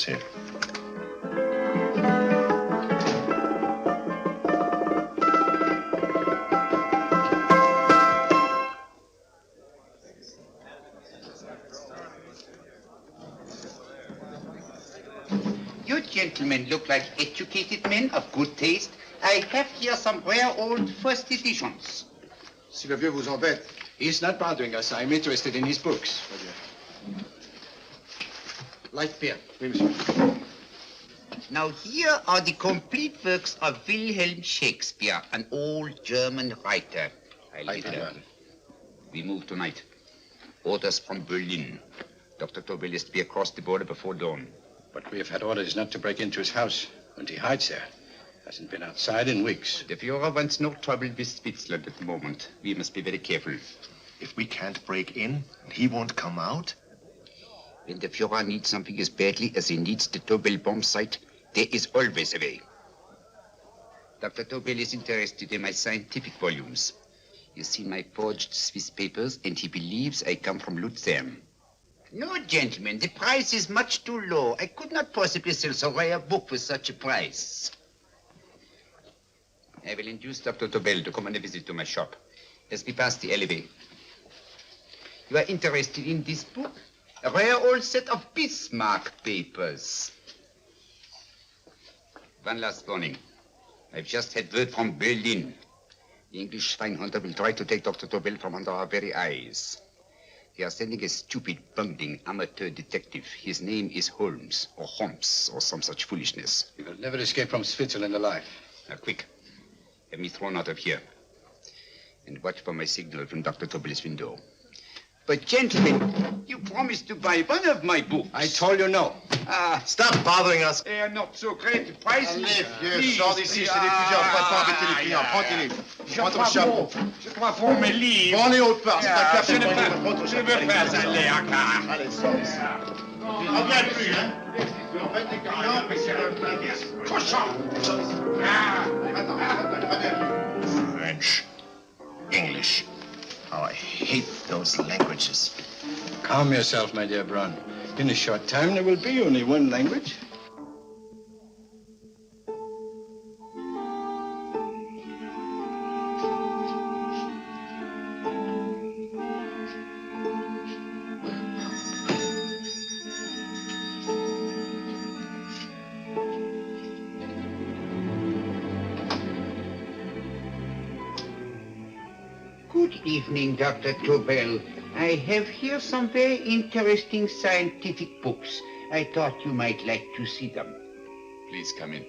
here. You gentlemen look like educated men of good taste. I have here some rare old first editions. Si le vieux vous embête. He's not bothering us. I'm interested in his books. Light beer. Oui, monsieur. Now here are the complete works of Wilhelm Shakespeare, an old German writer. We move tonight. Orders from Berlin. Dr. Tobel is to be across the border before dawn. But we have had orders not to break into his house, and he hides there. Hasn't been outside in weeks. The Führer wants no trouble with Switzerland at the moment. We must be very careful. If we can't break in, he won't come out? When the Führer needs something as badly as he needs the Tobel bomb site, there is always a way. Dr. Tobel is interested in my scientific volumes. He's seen my forged Swiss papers, and he believes I come from Lucerne. No, gentlemen, the price is much too low. I could not possibly sell so rare a book for such a price. I will induce Dr. Tobel to come on a visit to my shop as we pass the alleyway. You are interested in this book? A rare old set of Bismarck papers. One last warning. I've just had word from Berlin. The English swinehunter will try to take Dr. Tobel from under our very eyes. They are sending a stupid, bungling amateur detective. His name is Holmes, or some such foolishness. He will never escape from Switzerland alive. Now, quick. Have me thrown out of here. And watch for my signal from Dr. Tobel's window. But, gentlemen, you promised to buy one of my books. I told you no. Stop bothering us. They are not so great. The price Allez, vieux, sors d'ici, c'est des fusils, on va pas embêter les clients. Prends tes livres. Prends ton chapeau. Je crois pour mes livres. Prends les hautes parts, c'est un café. Je ne veux pas aller à car. Allez, sors d'ici. Tu ne reviens plus, hein. En fait, les clients, mais c'est un Cochon. Attends, French, English. Oh, I hate those languages. Calm yourself, my dear Brown. In a short time, there will be only one language. Good evening, Dr. Tobel. I have here some very interesting scientific books. I thought you might like to see them. Please come in.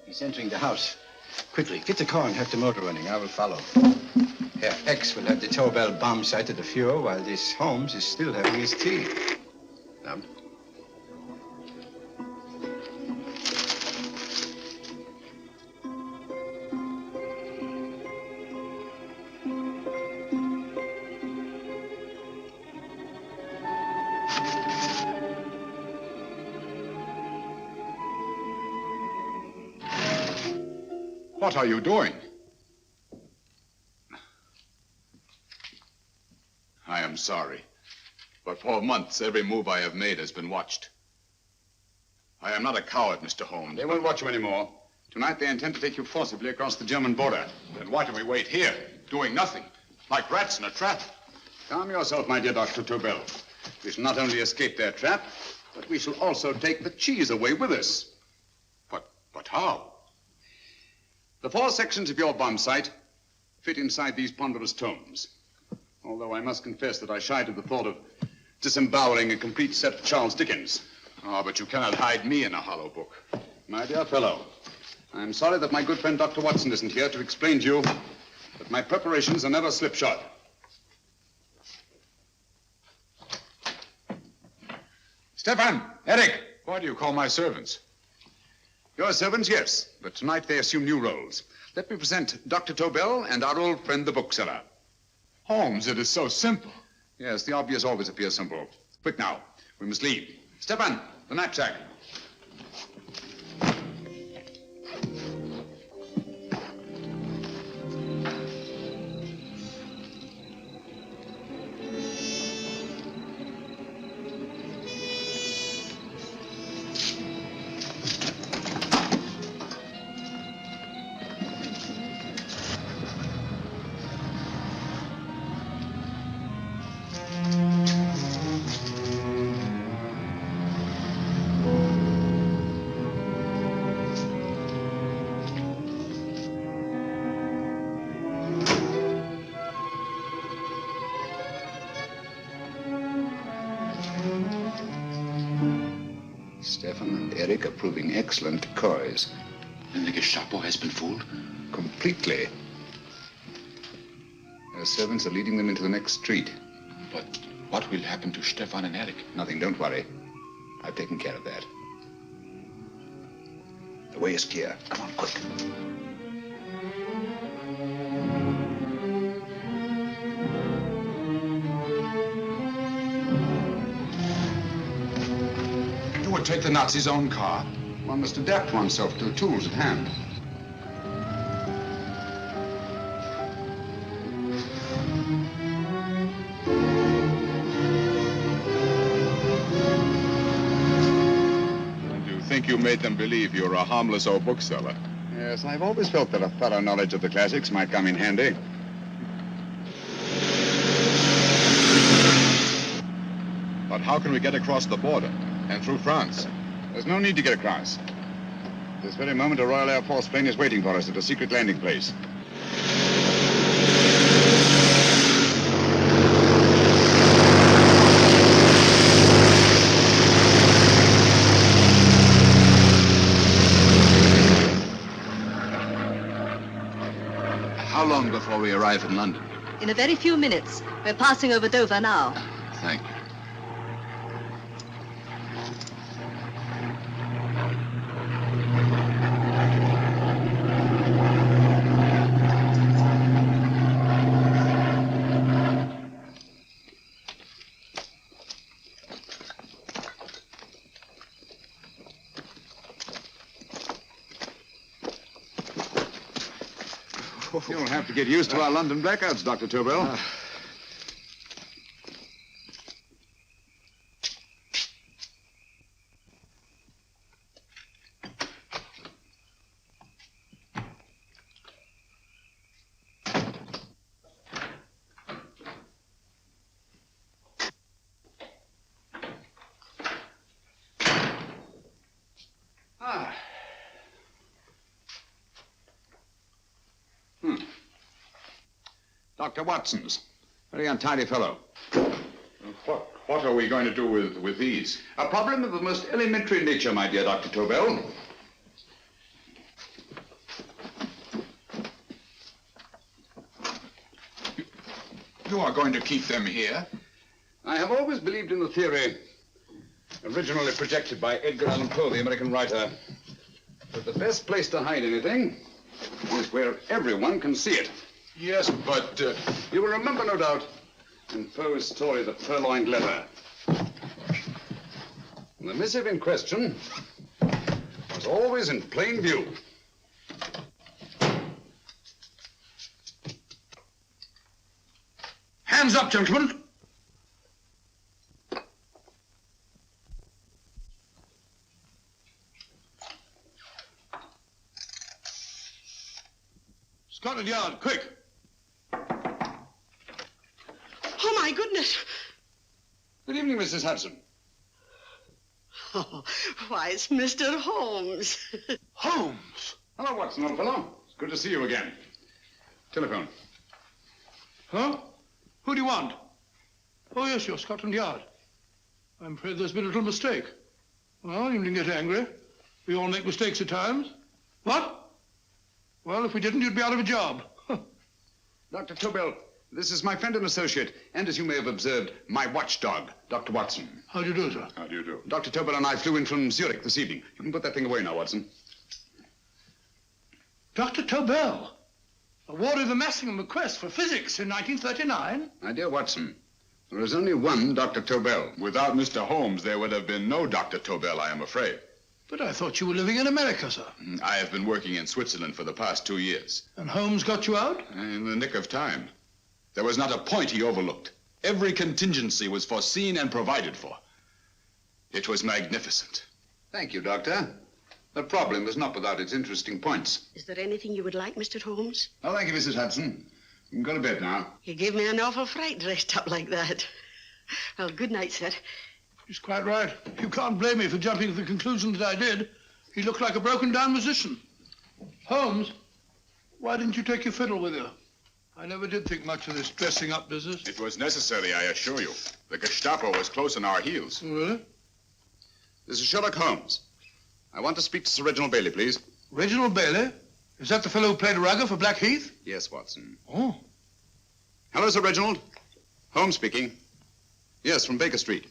He's entering the house. Quickly, get the car and have the motor running. I will follow. Herr X will have the Tobel bomb site at the Führer, while this Holmes is still having his tea. Now. What are you doing? I am sorry, but for months every move I have made has been watched. I am not a coward, Mr. Holmes. They won't watch you anymore. Tonight they intend to take you forcibly across the German border. Then why do we wait here, doing nothing, like rats in a trap? Calm yourself, my dear Dr. Tobel. We shall not only escape their trap, but we shall also take the cheese away with us. But how? The 4 sections of your bomb site fit inside these ponderous tomes. Although I must confess that I shied at the thought of disemboweling a complete set of Charles Dickens. Oh, but you cannot hide me in a hollow book. My dear fellow, I'm sorry that my good friend Dr. Watson isn't here to explain to you that my preparations are never slipshod. Stefan, Eric, why do you call my servants? Your servants, yes, but tonight they assume new roles. Let me present Dr. Tobel and our old friend, the bookseller. Holmes, it is so simple. Yes, the obvious always appears simple. Quick now, we must leave. Stefan, the knapsack. Eric are proving excellent decoys. Then the Gestapo has been fooled? Completely. Their servants are leading them into the next street. But what will happen to Stefan and Eric? Nothing, don't worry. I've taken care of that. The way is clear. Come on, quick. You would take the Nazis' own car? One must adapt oneself to the tools at hand. You made them believe you're a harmless old bookseller. Yes, I've always felt that a thorough knowledge of the classics might come in handy. But how can we get across the border and through France? There's no need to get across. This very moment, a Royal Air Force plane is waiting for us at a secret landing place. How long before we arrive in London? In a very few minutes. We're passing over Dover now. Thank you. You'll have to get used to our London blackouts, Dr. Tobel. Dr. Watson's. Very untidy fellow. What are we going to do with these? A problem of the most elementary nature, my dear Dr. Tobel. You are going to keep them here? I have always believed in the theory, originally projected by Edgar Allan Poe, the American writer, that the best place to hide anything is where everyone can see it. Yes, but... You will remember, no doubt, in Poe's story, The Purloined Letter. The missive in question was always in plain view. Hands up, gentlemen. Scotland Yard, quick. Oh, my goodness. Good evening, Mrs. Hudson. Oh, why, it's Mr. Holmes. Holmes. Hello, Watson, old fellow. It's good to see you again. Telephone. Huh? Who do you want? Oh, yes, you're Scotland Yard. I'm afraid there's been a little mistake. Well, you needn't get angry. We all make mistakes at times. What? Well, if we didn't, you'd be out of a job. Dr. Tobel, this is my friend and associate, and as you may have observed, my watchdog, Dr. Watson. How do you do, sir? How do you do? Dr. Tobel and I flew in from Zurich this evening. You can put that thing away now, Watson. Dr. Tobel, awarded the Massingham Quest for physics in 1939. My dear Watson, there is only one Dr. Tobel. Without Mr. Holmes, there would have been no Dr. Tobel, I am afraid. But I thought you were living in America, sir. I have been working in Switzerland for the past 2 years. And Holmes got you out? In the nick of time. There was not a point he overlooked. Every contingency was foreseen and provided for. It was magnificent. Thank you, Doctor. The problem is not without its interesting points. Is there anything you would like, Mr. Holmes? Oh, thank you, Mrs. Hudson. You can go to bed now. You gave me an awful fright dressed up like that. Well, good night, sir. He's quite right. You can't blame me for jumping to the conclusion that I did. He looked like a broken-down musician. Holmes, why didn't you take your fiddle with you? I never did think much of this dressing-up business. It was necessary, I assure you. The Gestapo was close on our heels. Oh, really? This is Sherlock Holmes. I want to speak to Sir Reginald Bailey, please. Reginald Bailey? Is that the fellow who played Rugger for Blackheath? Yes, Watson. Oh. Hello, Sir Reginald. Holmes speaking. Yes, from Baker Street.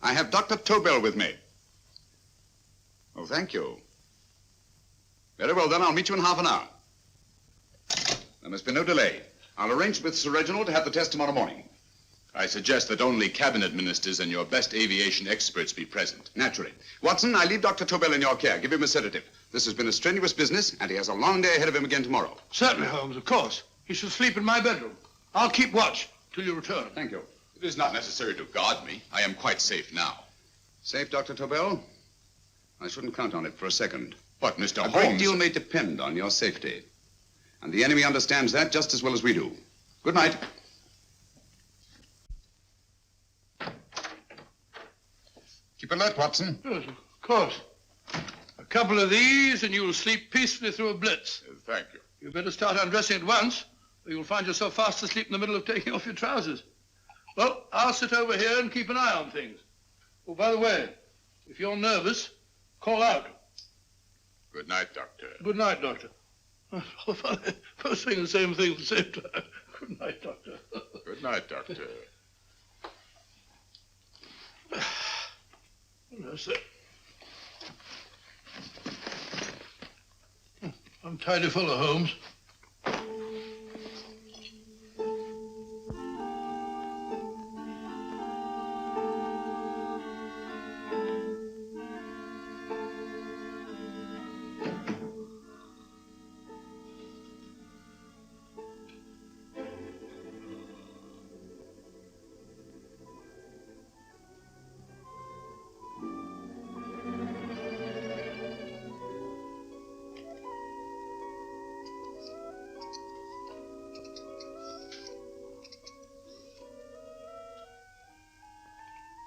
I have Dr. Tobel with me. Oh, thank you. Very well, then. I'll meet you in half an hour. There must be no delay. I'll arrange with Sir Reginald to have the test tomorrow morning. I suggest that only cabinet ministers and your best aviation experts be present. Naturally. Watson, I leave Dr. Tobel in your care. Give him a sedative. This has been a strenuous business, and he has a long day ahead of him again tomorrow. Certainly, Holmes, of course. He shall sleep in my bedroom. I'll keep watch till you return. Thank you. It is not necessary to guard me. I am quite safe now. Safe, Dr. Tobel? I shouldn't count on it for a second. But, Mr. Holmes... A great deal may depend on your safety. And the enemy understands that just as well as we do. Good night. Keep alert, Watson. Yes, of course. A couple of these and you'll sleep peacefully through a blitz. Thank you. You'd better start undressing at once, or you'll find yourself fast asleep in the middle of taking off your trousers. Well, I'll sit over here and keep an eye on things. Oh, by the way, if you're nervous, call out. Good night, Doctor. Good night, Doctor. Both saying the same thing at the same time. Good night, Doctor. Good night, Doctor. That's it. Untidy fellow, Holmes.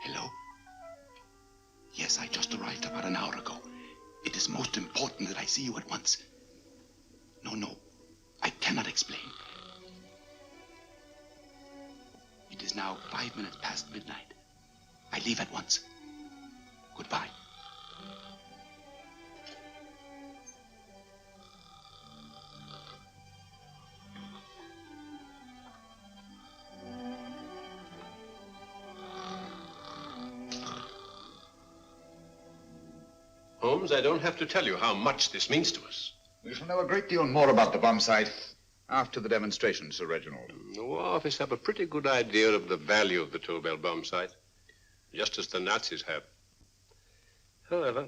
Hello? Yes, I just arrived about an hour ago. It is most important that I see you at once. No, I cannot explain. It is now 5 minutes past midnight. I leave at once. Goodbye. Holmes, I don't have to tell you how much this means to us. We shall know a great deal more about the bomb site after the demonstration, Sir Reginald. The War Office have a pretty good idea of the value of the Tobel bomb site, just as the Nazis have. However,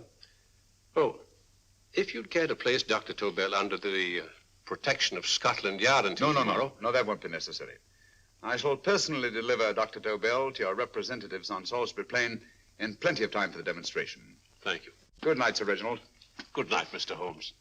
if you'd care to place Dr. Tobel under the protection of Scotland Yard until tomorrow... No, that won't be necessary. I shall personally deliver Dr. Tobel to your representatives on Salisbury Plain in plenty of time for the demonstration. Thank you. Good night, Sir Reginald. Good night, Mr. Holmes.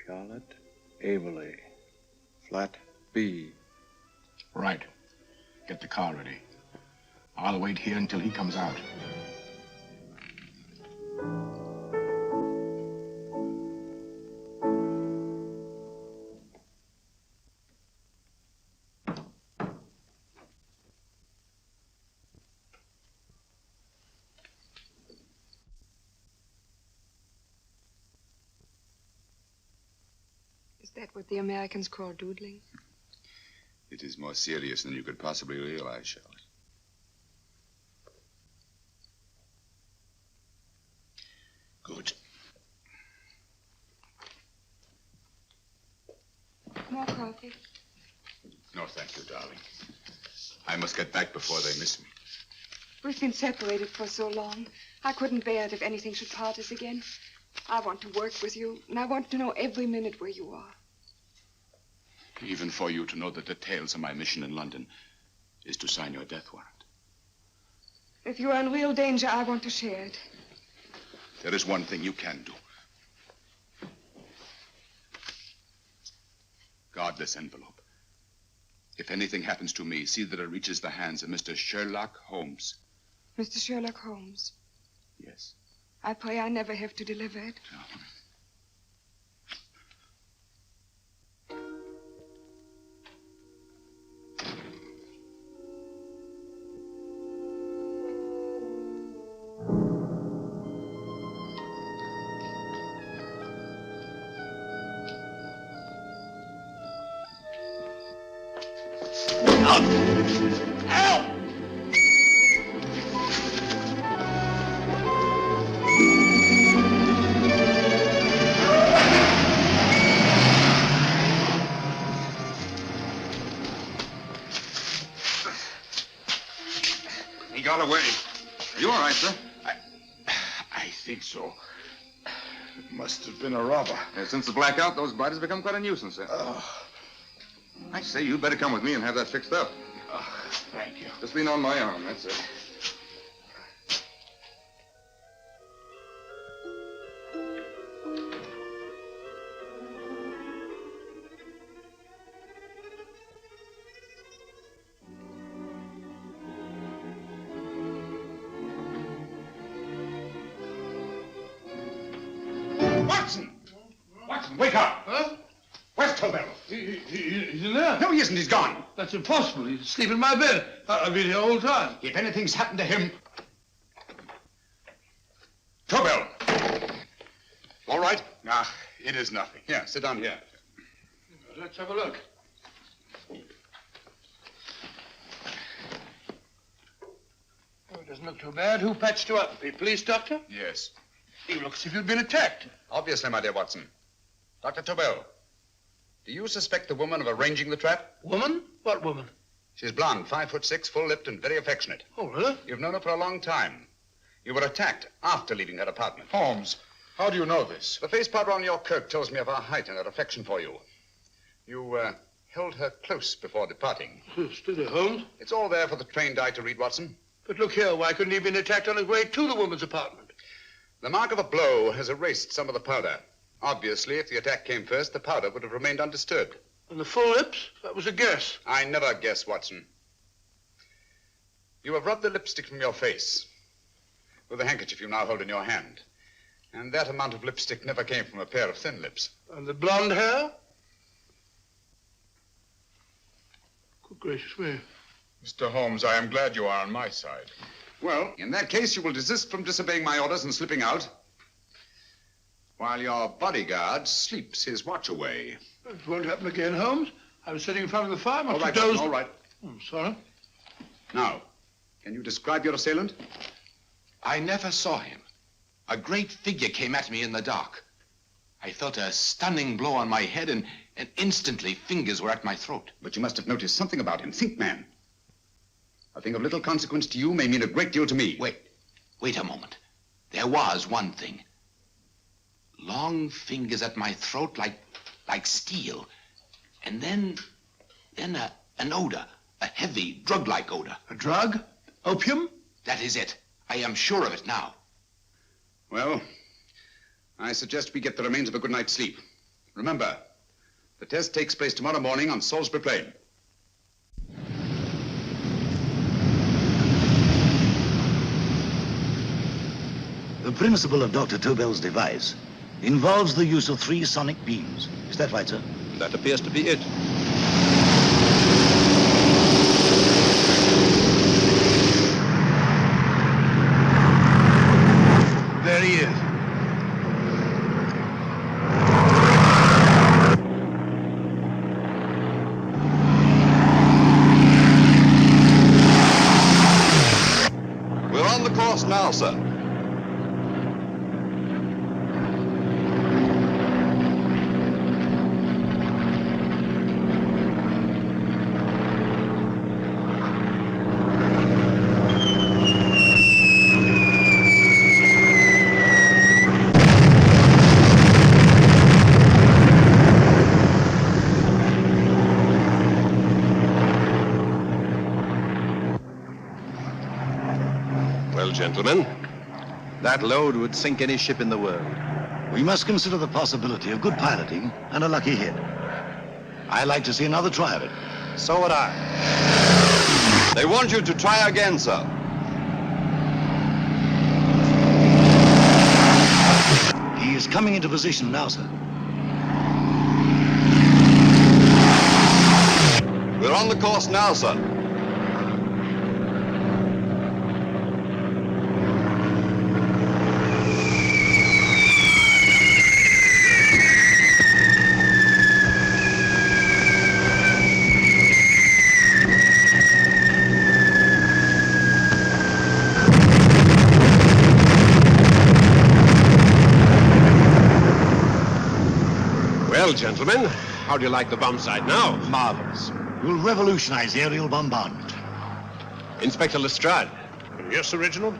Charlotte Averley, flat B. Right. Get the car ready. I'll wait here until he comes out. Is that what the Americans call doodling? It is more serious than you could possibly realize, Charlotte. Good. More coffee? No, thank you, darling. I must get back before they miss me. We've been separated for so long. I couldn't bear it if anything should part us again. I want to work with you, and I want to know every minute where you are. Even for you to know the details of my mission in London, is to sign your death warrant. If you are in real danger, I want to share it. There is one thing you can do. Guard this envelope. If anything happens to me, see that it reaches the hands of Mr. Sherlock Holmes. Mr. Sherlock Holmes, Yes. I pray I never have to deliver it. He got away. Are you all right, sir? I think so. It must have been a robber. Since the blackout, those blighters have become quite a nuisance, sir. I say, you better come with me and have that fixed up. Thank you. Just lean on my arm, that's it. Watson! Watson, wake up! Huh? Where's Tobel? He's in there. No, he isn't. He's gone. That's impossible. He's asleep in my bed. I've been here all the time. If anything's happened to him... Tobel! All right? Nah, it is nothing. Here, sit down here. Let's have a look. Oh, it doesn't look too bad. Who patched you up? The police doctor? Yes. You look as if you'd been attacked. Obviously, my dear Watson. Dr. Tobel, do you suspect the woman of arranging the trap? Woman? What woman? She's blonde, 5'6", full-lipped, and very affectionate. Oh, really? You've known her for a long time. You were attacked after leaving her apartment. Holmes, how do you know this? The face powder on your coat tells me of her height and her affection for you. You held her close before departing. Steady, Holmes. It's all there for the trained eye to read, Watson. But look here, why couldn't he have been attacked on his way to the woman's apartment? The mark of a blow has erased some of the powder. Obviously, if the attack came first, the powder would have remained undisturbed. And the full lips? That was a guess. I never guess, Watson. You have rubbed the lipstick from your face with the handkerchief you now hold in your hand. And that amount of lipstick never came from a pair of thin lips. And the blonde hair? Good gracious me. Mr. Holmes, I am glad you are on my side. Well, in that case, you will desist from disobeying my orders and slipping out, while your bodyguard sleeps his watch away. It won't happen again, Holmes. I was sitting in front of the fire. All right, Watson, all right. Sorry. Now, can you describe your assailant? I never saw him. A great figure came at me in the dark. I felt a stunning blow on my head, and instantly fingers were at my throat. But you must have noticed something about him. Think, man. A thing of little consequence to you may mean a great deal to me. Wait a moment. There was one thing. Long fingers at my throat like steel. And then an odor, a heavy, drug-like odor. A drug? Opium? That is it. I am sure of it now. Well, I suggest we get the remains of a good night's sleep. Remember, the test takes place tomorrow morning on Salisbury Plain. The principle of Dr. Tobel's device involves the use of 3 sonic beams. Is that right, sir? That appears to be it. There he is. We're on the course now, sir. gentlemen. That load would sink any ship in the world. We must consider the possibility of good piloting and a lucky hit. I'd like to see another try of it. So would I. They want you to try again, sir. He is coming into position now, sir. We're on the course now, sir. Well, gentlemen, how do you like the bomb sight now? Marvelous. We'll revolutionize aerial bombardment. Inspector Lestrade, Yes, Sir Reginald?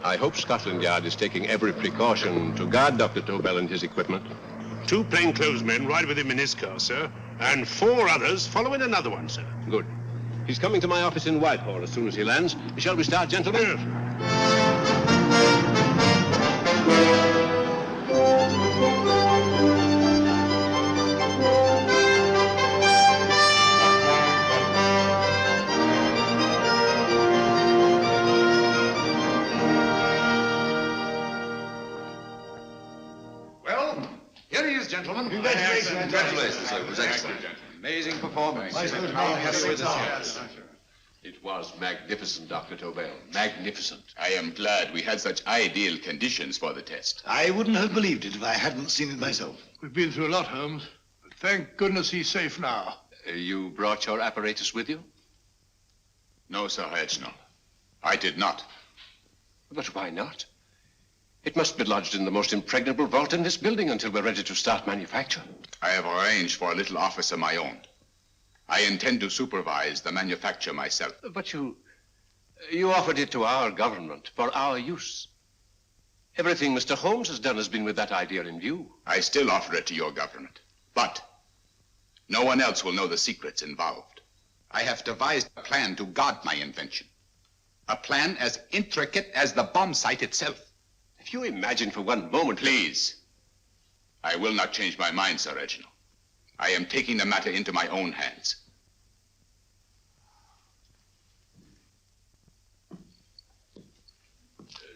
I hope Scotland Yard is taking every precaution to guard Dr. Tobel and his equipment. 2 plainclothesmen ride with him in his car, sir, and 4 others follow in another one, sir. Good. He's coming to my office in Whitehall as soon as he lands. Shall we start, gentlemen? Yes. Well, here he is, gentlemen. Congratulations, sir. It was excellent. Amazing performance. It was magnificent, Dr. Tobel. Magnificent. I am glad we had such ideal conditions for the test. I wouldn't have believed it if I hadn't seen it myself. We've been through a lot, Holmes. But thank goodness he's safe now. You brought your apparatus with you? No, Sir Reginald. I did not. But why not? It must be lodged in the most impregnable vault in this building until we're ready to start manufacture. I have arranged for a little office of my own. I intend to supervise the manufacture myself. But you offered it to our government for our use. Everything Mr. Holmes has done has been with that idea in view. I still offer it to your government. But no one else will know the secrets involved. I have devised a plan to guard my invention. A plan as intricate as the bomb sight itself. If you imagine for one moment... Please. I will not change my mind, Sir Reginald. I am taking the matter into my own hands.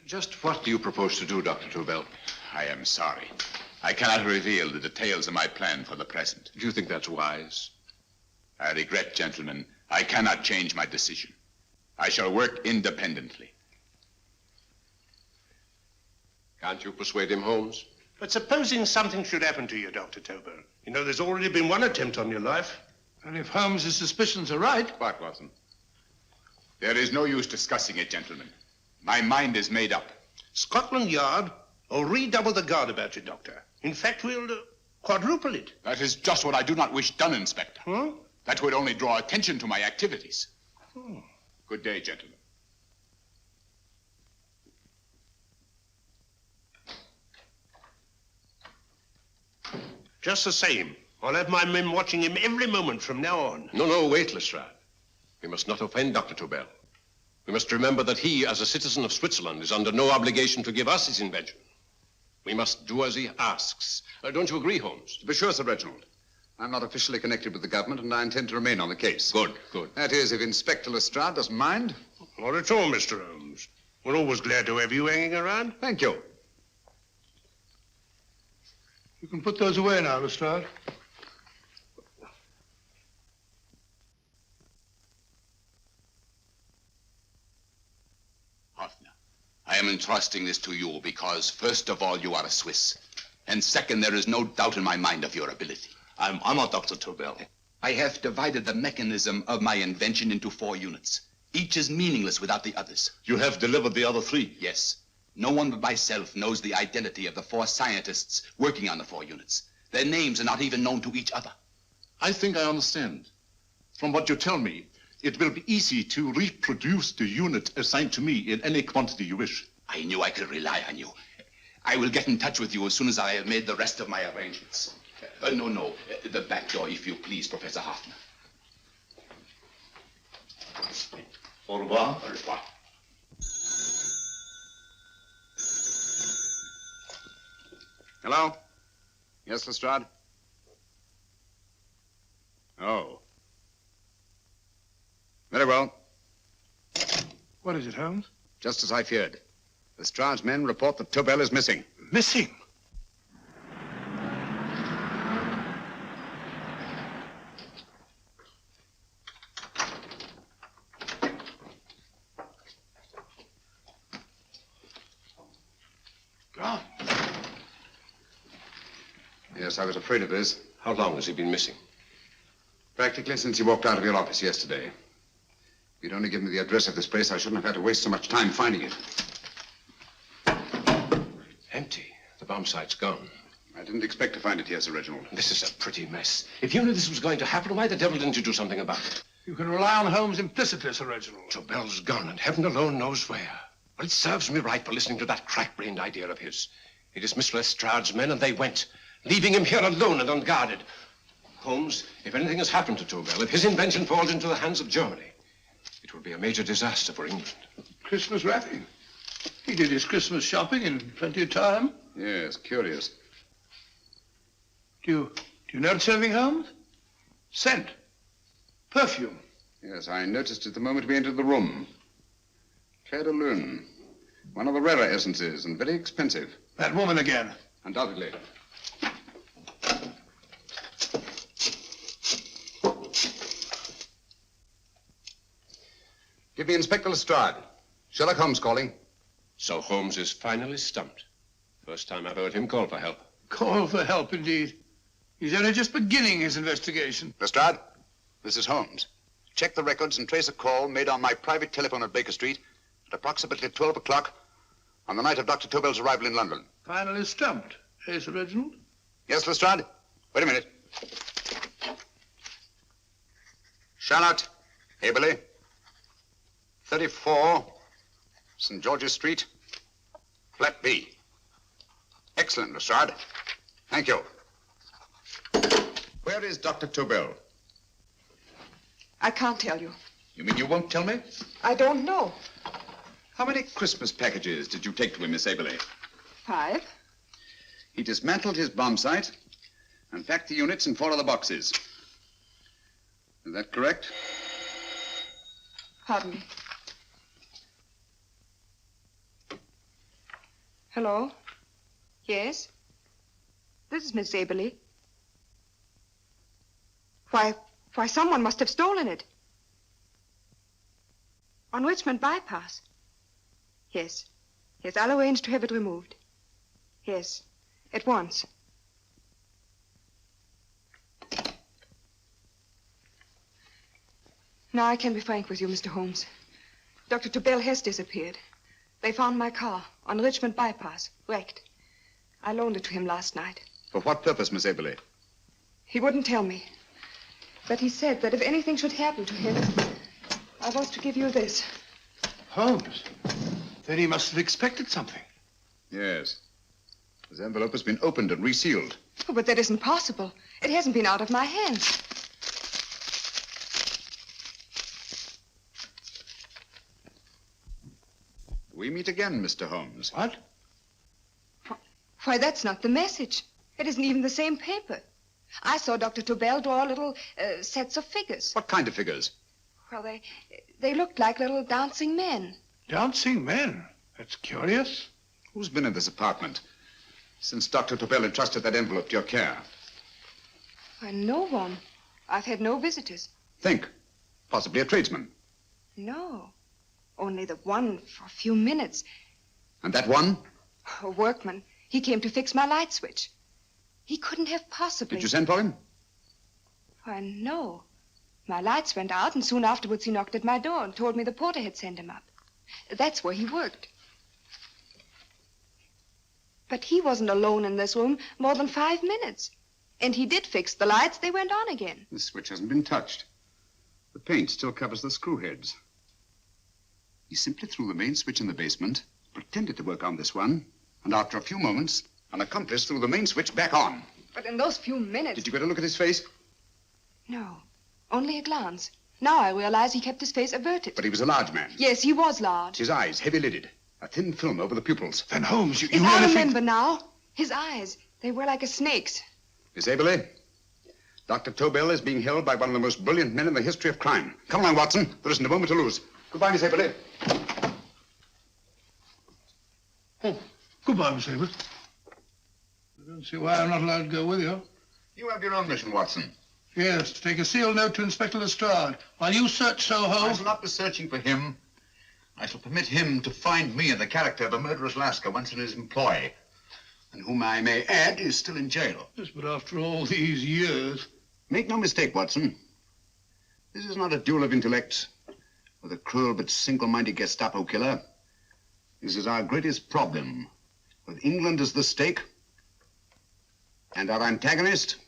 Just what do you propose to do, Dr. Tobel? I am sorry. I cannot reveal the details of my plan for the present. Do you think that's wise? I regret, gentlemen, I cannot change my decision. I shall work independently. Can't you persuade him, Holmes? But supposing something should happen to you, Dr. Tobel. You know, there's already been one attempt on your life. And if Holmes's suspicions are right... What, Watson? There is no use discussing it, gentlemen. My mind is made up. Scotland Yard will redouble the guard about you, Doctor. In fact, we'll quadruple it. That is just what I do not wish done, Inspector. Huh? That would only draw attention to my activities. Good day, gentlemen. Just the same, I'll have my men watching him every moment from now on. No, wait, Lestrade. We must not offend Dr. Tobel. We must remember that he, as a citizen of Switzerland, is under no obligation to give us his invention. We must do as he asks. Don't you agree, Holmes? To be sure, Sir Reginald. I'm not officially connected with the government, and I intend to remain on the case. Good. That is, if Inspector Lestrade doesn't mind. Not at all, Mr. Holmes. We're always glad to have you hanging around. Thank you. You can put those away now, Lestrade. Hoffner, I am entrusting this to you because, first of all, you are a Swiss. And second, there is no doubt in my mind of your ability. I'm honored, Dr. Tobel. I have divided the mechanism of my invention into 4 units. Each is meaningless without the others. You have delivered the other 3? Yes. No one but myself knows the identity of the 4 scientists working on the 4 units. Their names are not even known to each other. I think I understand. From what you tell me, it will be easy to reproduce the unit assigned to me in any quantity you wish. I knew I could rely on you. I will get in touch with you as soon as I have made the rest of my arrangements. No. The back door, if you please, Professor Hoffner. Au revoir. Au revoir. Hello? Yes, Lestrade? Oh. Very well. What is it, Holmes? Just as I feared. Lestrade's men report that Tobel is missing. Missing? Gone. Yes, I was afraid of this. How long has he been missing? Practically since he walked out of your office yesterday. If you'd only given me the address of this place, I shouldn't have had to waste so much time finding it. Empty. The bomb site's gone. I didn't expect to find it here, Sir Reginald. This is a pretty mess. If you knew this was going to happen, why the devil didn't you do something about it? You can rely on Holmes implicitly, Sir Reginald. Tobel's gone, and heaven alone knows where. Well, it serves me right for listening to that crack-brained idea of his. He dismissed Lestrade's men, and they went, leaving him here alone and unguarded. Holmes, if anything has happened to Tobel, if his invention falls into the hands of Germany, it will be a major disaster for England. Christmas wrapping. He did his Christmas shopping in plenty of time. Yes, curious. Do you notice anything, Holmes? Scent. Perfume. Yes, I noticed it the moment we entered the room. Claire de Lune. One of the rarer essences, and very expensive. That woman again. Undoubtedly. Give me Inspector Lestrade. Sherlock Holmes calling. So Holmes is finally stumped. First time I've heard him call for help. Call for help, indeed. He's only just beginning his investigation. Lestrade, this is Holmes. Check the records and trace a call made on my private telephone at Baker Street at approximately 12 o'clock on the night of Dr. Tobel's arrival in London. Finally stumped, eh, Sir Reginald? Yes, Lestrade? Wait a minute. Charlotte, Haberley, 34, St. George's Street, flat B. Excellent, Lestrade. Thank you. Where is Dr. Tobel? I can't tell you. You mean you won't tell me? I don't know. How many Christmas packages did you take to him, Miss Haberley? 5. He dismantled his bomb site and packed the units in 4 other boxes. Is that correct? Pardon me. Hello? Yes? This is Miss Zaberly. Why, someone must have stolen it. On Richmond Bypass. Yes. Yes, I'll arrange to have it removed. Yes, at once. Now I can be frank with you, Mr. Holmes. Dr. Tobel has disappeared. They found my car on Richmond Bypass, wrecked. I loaned it to him last night. For what purpose, Miss Haberley? He wouldn't tell me. But he said that if anything should happen to him, I was to give you this. Holmes? Then he must have expected something. Yes. His envelope has been opened and resealed. Oh, but that isn't possible. It hasn't been out of my hands. We meet again, Mr. Holmes. What? Why, that's not the message. It isn't even the same paper. I saw Dr. Tobel draw little sets of figures. What kind of figures? Well, they looked like little dancing men. Dancing men? That's curious. Who's been in this apartment since Dr. Tobel entrusted that envelope to your care? Why, no one. I've had no visitors. Think. Possibly a tradesman. No. Only the one for a few minutes. And that one? A workman. He came to fix my light switch. He couldn't have possibly... Did you send for him? Why, no. My lights went out, and soon afterwards he knocked at my door and told me the porter had sent him up. That's where he worked. But he wasn't alone in this room more than 5 minutes. And he did fix the lights. They went on again. The switch hasn't been touched. The paint still covers the screw heads. He simply threw the main switch in the basement, pretended to work on this one, and after a few moments, an accomplice threw the main switch back on. But in those few minutes... Did you get a look at his face? No, only a glance. Now I realize he kept his face averted. But he was a large man. Yes, he was large. His eyes heavy-lidded, a thin film over the pupils. Then, Holmes, you I remember now. His eyes. They were like a snake's. Miss Aberley, Dr. Tobel is being held by one of the most brilliant men in the history of crime. Come along, Watson. There isn't a moment to lose. Goodbye, Miss Aberley. Oh, goodbye, Miss Aberley. I don't see why I'm not allowed to go with you. You have your own mission, Watson. Yes, to take a sealed note to Inspector Lestrade while you search Soho. I shall not be searching for him. I shall permit him to find me in the character of a murderous Lascar once in his employ, and whom I may add is still in jail. Yes, but after all these years... Make no mistake, Watson. This is not a duel of intellects with a cruel but single-minded Gestapo killer. This is our greatest problem, with England as the stake, and our antagonist,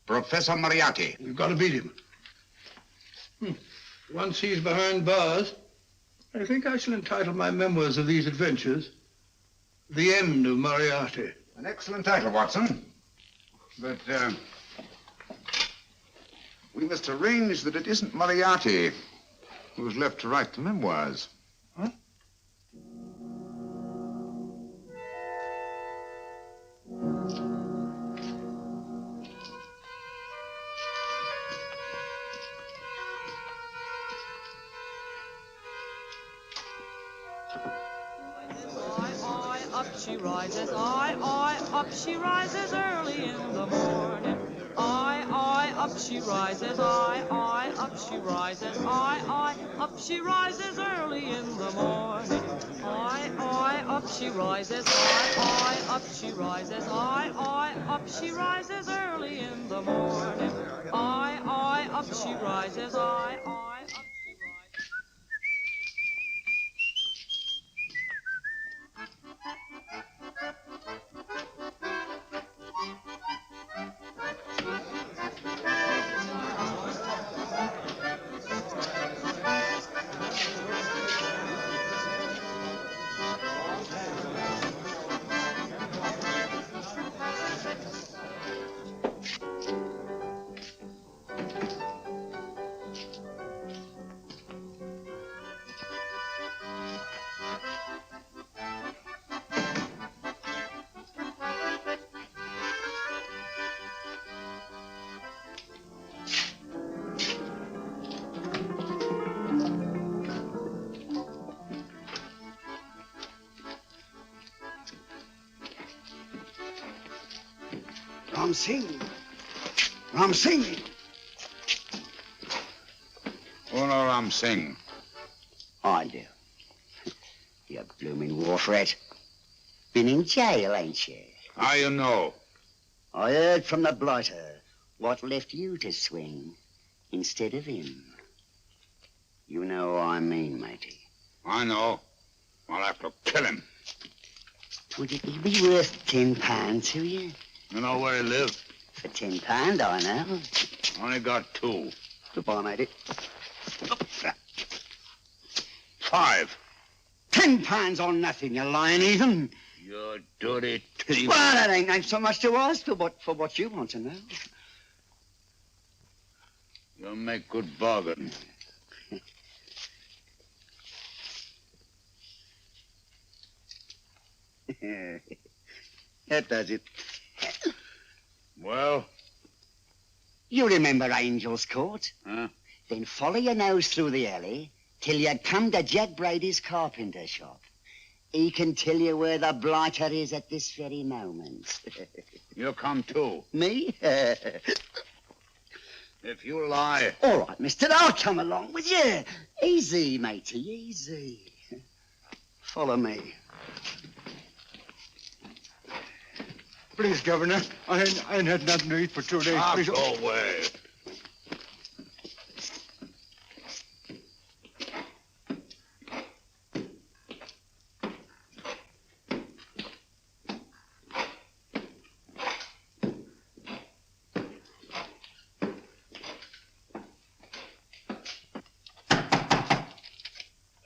Professor Moriarty. We've got to beat him. Once he's behind bars, I think I shall entitle my memoirs of these adventures, The End of Moriarty. An excellent title, Watson. But, we must arrange that it isn't Moriarty who's left to write the memoirs. Huh? Up she rises, up she rises early in the morning. Up she rises, up she rises, up she rises early in the morning. Up she rises, up she rises, up she rises early in the morning. Up she rises, up she rises. Ram Singh. Ram Singh. Oh, no, Ram Singh. I do. You blooming war threat. Been in jail, ain't you? How you know? I heard from the blighter what left you to swing instead of him. You know what I mean, matey. I know. I'll have to kill him. Would it be worth £10 to you? You know where he lives? For £10, I know. Only got 2. Goodbye, matey. 5. £10 on nothing, you lying heathen. You dirty thief. Well, that ain't so much to ask for what you want to know. You'll make good bargain. That does it. Well? You remember Angel's Court? Huh? Then follow your nose through the alley till you come to Jack Brady's carpenter shop. He can tell you where the blighter is at this very moment. You come too. Me? If you lie... All right, mister, I'll come along with you. Easy, matey, easy. Follow me. Please, Governor, I ain't had nothing to eat for 2 days. Please. Go away.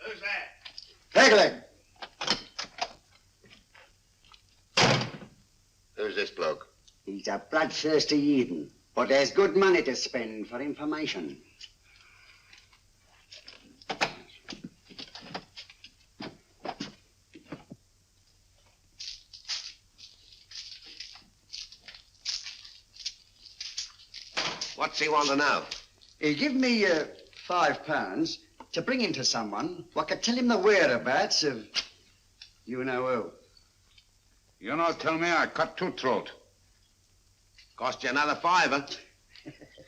Who's that? Pegleg. Who's this bloke? He's a bloodthirsty heathen, but there's good money to spend for information. What's he want to know? He give me £5 to bring him to someone what could tell him the whereabouts of you know who. You not tell me I cut two throat. Cost you another fiver.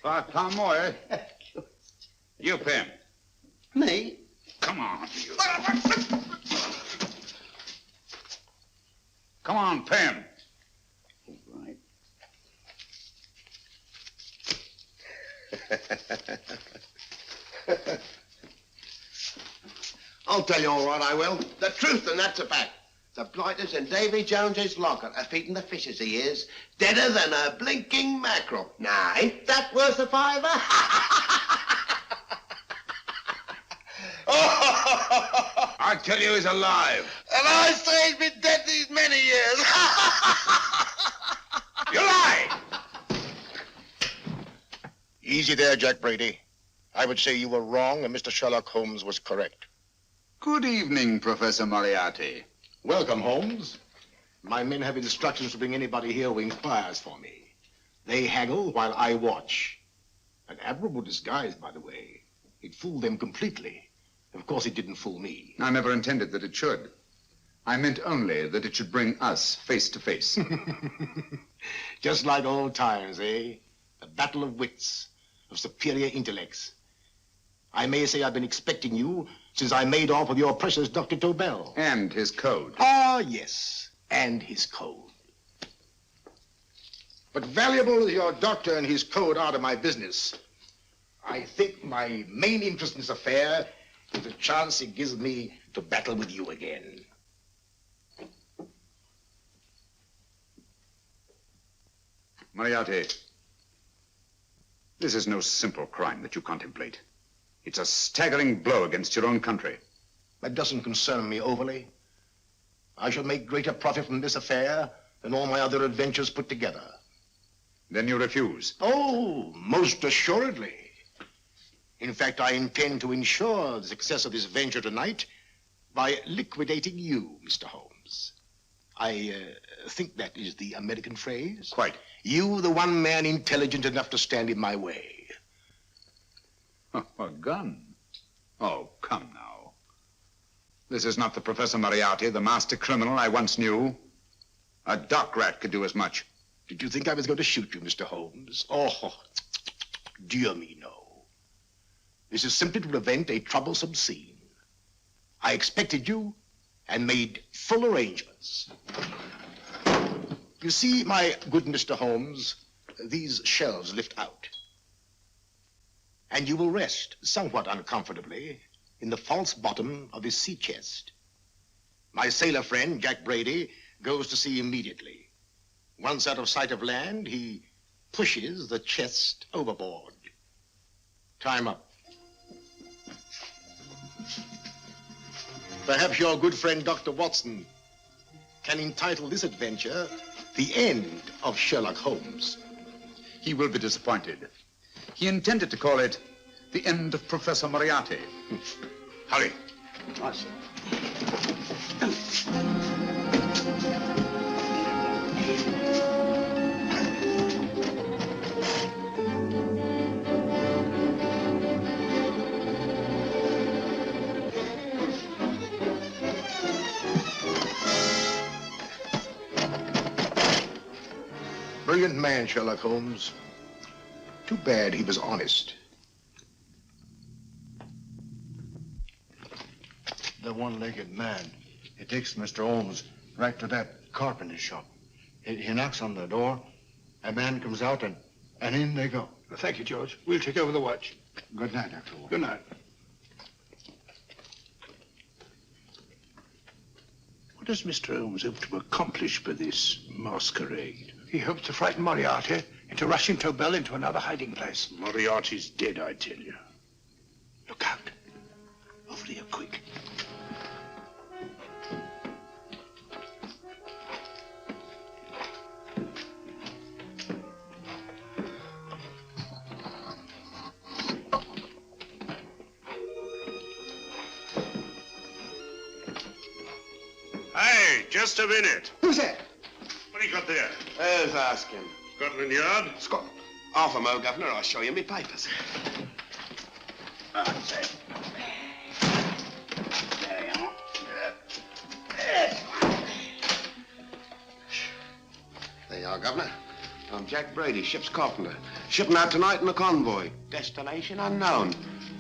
£5 more, eh? You pay him. Me? Come on, you. Come on, pay him. Right. I'll tell you all right, I will. The truth, and that's a fact. The blighters in Davy Jones's locker are feeding the fishes he is, deader than a blinking mackerel. Now, ain't that worth a fiver? I tell you he's alive. And I say he's been dead these many years. You lie! Easy there, Jack Brady. I would say you were wrong and Mr. Sherlock Holmes was correct. Good evening, Professor Moriarty. Welcome, Holmes. My men have instructions to bring anybody here who inquires for me. They haggle while I watch. An admirable disguise, by the way. It fooled them completely. Of course, it didn't fool me. I never intended that it should. I meant only that it should bring us face to face. Just like old times, eh? A battle of wits, of superior intellects. I may say I've been expecting you since I made off with your precious Dr. Tobel. And his code. Ah, yes, and his code. But valuable as your doctor and his code are to my business, I think my main interest in this affair is the chance it gives me to battle with you again. Moriarty, this is no simple crime that you contemplate. It's a staggering blow against your own country. That doesn't concern me overly. I shall make greater profit from this affair than all my other adventures put together. Then you refuse? Oh, most assuredly. In fact, I intend to ensure the success of this venture tonight by liquidating you, Mr. Holmes. I think that is the American phrase. Quite. You, the one man intelligent enough to stand in my way. A gun? Oh, come now. This is not the Professor Moriarty, the master criminal I once knew. A dock rat could do as much. Did you think I was going to shoot you, Mr. Holmes? Oh, dear me, no. This is simply to prevent a troublesome scene. I expected you and made full arrangements. You see, my good Mr. Holmes, these shelves lift out. And you will rest somewhat uncomfortably in the false bottom of his sea chest. My sailor friend, Jack Brady, goes to sea immediately. Once out of sight of land, he pushes the chest overboard. Time up. Perhaps your good friend, Dr. Watson, can entitle this adventure The End of Sherlock Holmes. He will be disappointed. He intended to call it The End of Professor Moriarty. Hurry. Right, sir. Brilliant man, Sherlock Holmes. Too bad he was honest. The one-legged man. He takes Mr. Holmes right to that carpenter shop. He knocks on the door. A man comes out and in they go. Well, thank you, George. We'll take over the watch. Good night, Dr. Holmes. Good night. What does Mr. Holmes hope to accomplish by this masquerade? He hopes to frighten Moriarty into rushing Tobel into another hiding place. Moriarty's dead, I tell you. Look out. Over here, quick. Hey, just a minute. Who's that? What do you got there? Who's asking? Scotland Yard? Scotland. Half a mo, Governor. I'll show you my papers. That's it. There you are. There you are, Governor. I'm Jack Brady, ship's carpenter. Shipping out tonight in a convoy. Destination unknown.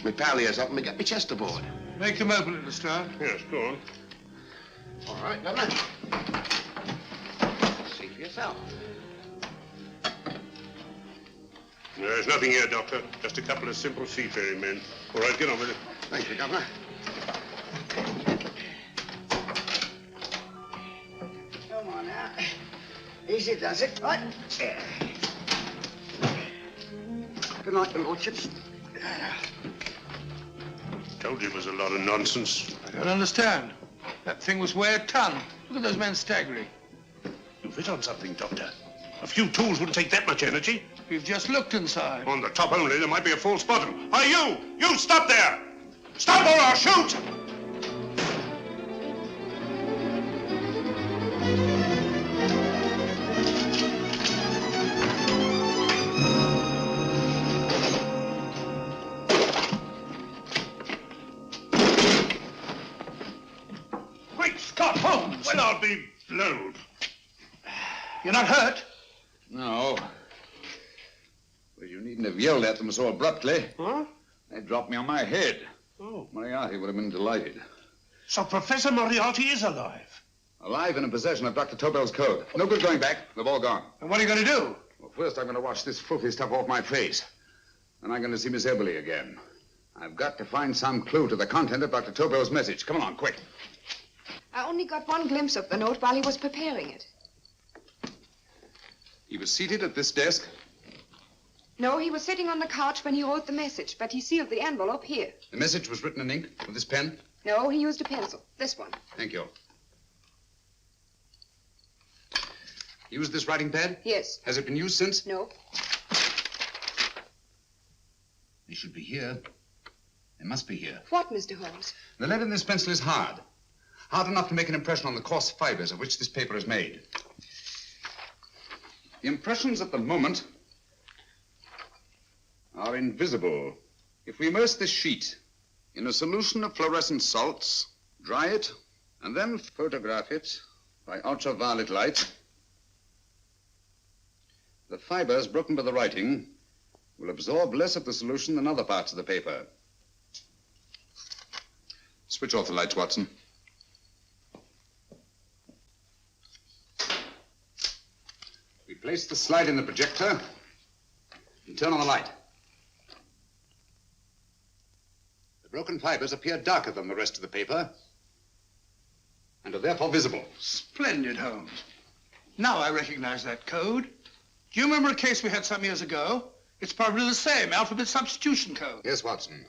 My pal here's helping me get my chest aboard. Make him open it, Lestrade. Yes, go on. All right, Governor. See for yourself. There's nothing here, Doctor. Just a couple of simple seafaring men. All right, get on with it. Thank you, Governor. Come on now. Easy does it. Right. Good night, your lordships. Told you it was a lot of nonsense. I don't understand. That thing was weigh a ton. Look at those men staggering. You've hit on something, Doctor. A few tools wouldn't take that much energy. We've just looked inside. On the top only, there might be a false bottom. Hey, you! You stop there! Stop or I'll shoot! Great Scott, Holmes! Well, I'll be blowed. You're not hurt? No. Well, you needn't have yelled at them so abruptly. Huh? They dropped me on my head. Oh. Moriarty would have been delighted. So Professor Moriarty is alive? Alive and in possession of Dr. Tobel's code. No good going back. They've all gone. And what are you going to do? Well, first I'm going to wash this filthy stuff off my face. Then I'm going to see Miss Eberly again. I've got to find some clue to the content of Dr. Tobel's message. Come along, quick. I only got one glimpse of the note while he was preparing it. He was seated at this desk. No, he was sitting on the couch when he wrote the message, but he sealed the envelope here. The message was written in ink with this pen. No, he used a pencil. This one. Thank you. Used this writing pad? Yes. Has it been used since? No. They should be here. They must be here. What, Mr. Holmes? The lead in this pencil is hard. Hard enough to make an impression on the coarse fibers of which this paper is made. The impressions at the moment are invisible. If we immerse this sheet in a solution of fluorescent salts, dry it, and then photograph it by ultraviolet light, the fibers broken by the writing will absorb less of the solution than other parts of the paper. Switch off the lights, Watson. We place the slide in the projector and turn on the light. The broken fibers appear darker than the rest of the paper and are therefore visible. Splendid, Holmes. Now I recognize that code. Do you remember a case we had some years ago? It's probably the same, alphabet substitution code. Yes, Watson.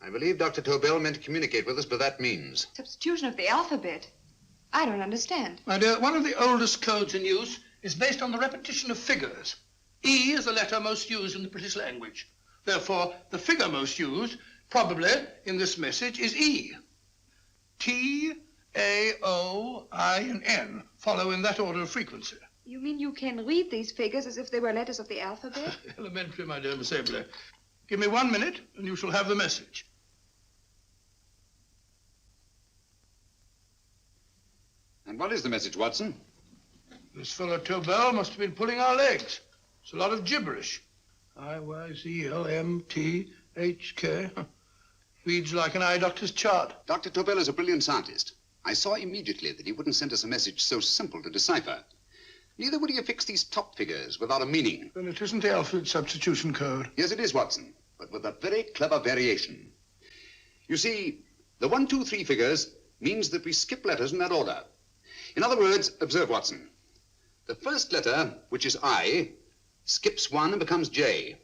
I believe Dr. Tobel meant to communicate with us by that means. Substitution of the alphabet? I don't understand. My dear, one of the oldest codes in use is based on the repetition of figures. E is the letter most used in the British language. Therefore, the figure most used, probably in this message, is E. T, A, O, I, and N follow in that order of frequency. You mean you can read these figures as if they were letters of the alphabet? Elementary, my dear Miss Eberly. Give me 1 minute, and you shall have the message. And what is the message, Watson? This fellow Tobel must have been pulling our legs. It's a lot of gibberish. I-Y-Z-L-M-T-H-K. Reads like an eye doctor's chart. Dr. Tobel is a brilliant scientist. I saw immediately that he wouldn't send us a message so simple to decipher. Neither would he have fixed these top figures without a meaning. Then it isn't the alphabet substitution code. Yes, it is, Watson, but with a very clever variation. You see, the 1, 2, 3 figures means that we skip letters in that order. In other words, observe, Watson. The first letter, which is I, skips 1 and becomes J.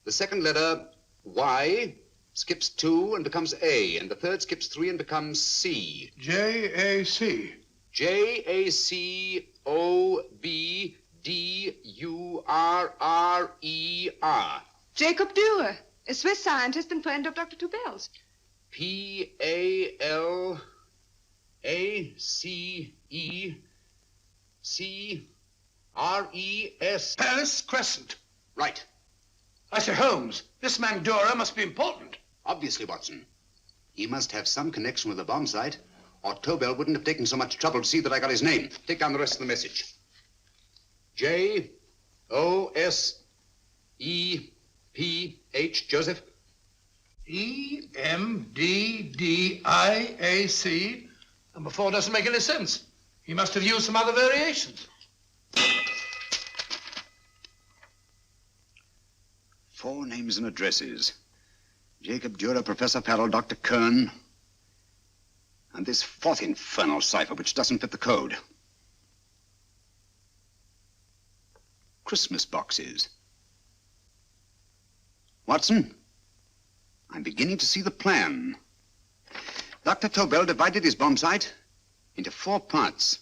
The second letter, Y, skips 2 and becomes A. And the third skips 3 and becomes C. J-A-C. J-A-C-O-B-D-U-R-R-E-R. Jacob Dürer, a Swiss scientist and friend of Dr. Tobel's. P-A-L-A-C-E-C-R-E-S. Paris Crescent. Right. I say, Holmes, this man Dora must be important. Obviously, Watson. He must have some connection with the bomb site, or Tobel wouldn't have taken so much trouble to see that I got his name. Take down the rest of the message. J-O-S-E-P-H, Joseph. E-M-D-D-I-A-C. Number 4 doesn't make any sense. He must have used some other variations. 4 names and addresses. Jacob Dürer, Professor Farrell, Dr. Kern, and this 4th infernal cipher which doesn't fit the code. Christmas boxes. Watson, I'm beginning to see the plan. Dr. Tobel divided his bomb site into 4 parts,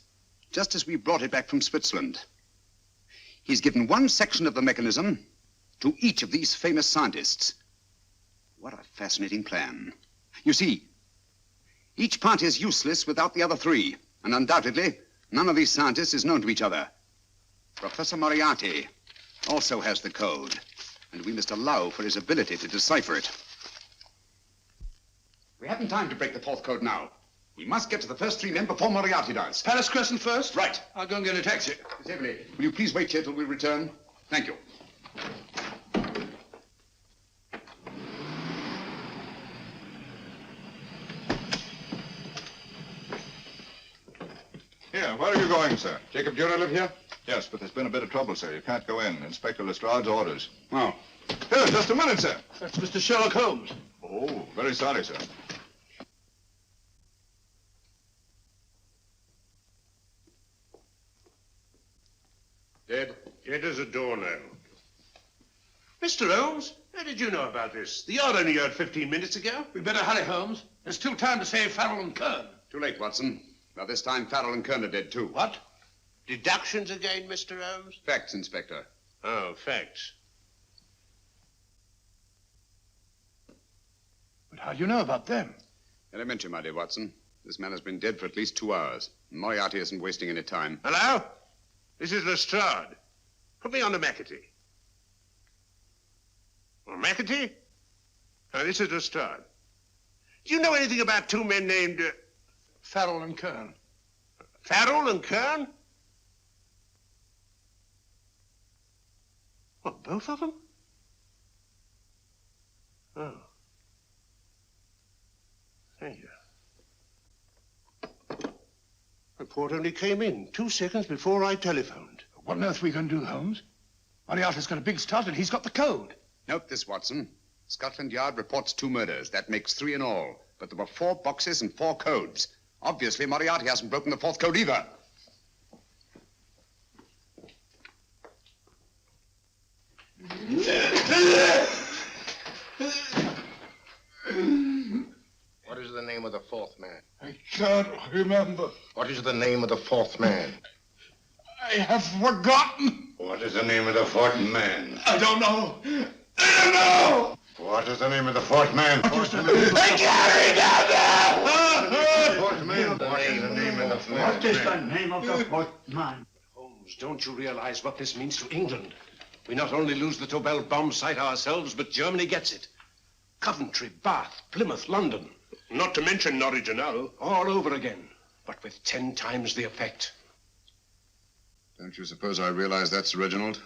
just as we brought it back from Switzerland. He's given one section of the mechanism to each of these famous scientists. What a fascinating plan. You see, each part is useless without the other 3, and undoubtedly, none of these scientists is known to each other. Professor Moriarty also has the code, and we must allow for his ability to decipher it. We haven't time to break the 4th code now. We must get to the first 3 men before Moriarty does. Palace Crescent first? Right. I'll go and get a taxi. Miss Evelyn, will you please wait here till we return? Thank you. Here, where are you going, sir? Jacob Dürer live here? Yes, but there's been a bit of trouble, sir. You can't go in. Inspector Lestrade's orders. Oh. Here, just a minute, sir. That's Mr. Sherlock Holmes. Oh, very sorry, sir. Dead? Dead as a doornail. Mr. Holmes, how did you know about this? The yard only heard 15 minutes ago. We'd better hurry, Holmes. There's still time to save Farrell and Kern. Too late, Watson. By this time, Farrell and Kern are dead, too. What? Deductions again, Mr. Holmes? Facts, Inspector. Oh, facts. But how do you know about them? Elementary, my dear Watson. This man has been dead for at least 2 hours. Moriarty isn't wasting any time. Hello? This is Lestrade. Put me on to McAtee. Well, McAtee? Oh, this is Lestrade. Do you know anything about 2 men named... Farrell and Kern. Farrell and Kern? What, both of them? Oh. Thank you. Report only came in 2 seconds before I telephoned. What on earth are we going to do, Holmes? Moriarty's got a big start and he's got the code. Note this, Watson. Scotland Yard reports 2 murders. That makes 3 in all. But there were 4 boxes and 4 codes. Obviously, Moriarty hasn't broken the 4th code either. What is the name of the 4th man? I can't remember. What is the name of the 4th man? I have forgotten. What is the name of the 4th man? I don't know. I don't know. What is the name of the 4th man? I can't remember. Fourth man. What is the name of the 4th man? What is the name of the 4th man? Holmes, don't you realize what this means to England? We not only lose the Tobel bomb site ourselves, but Germany gets it. Coventry, Bath, Plymouth, London. Not to mention Norwich and Hull. All over again, but with 10 times the effect. Don't you suppose I realize that's Reginald?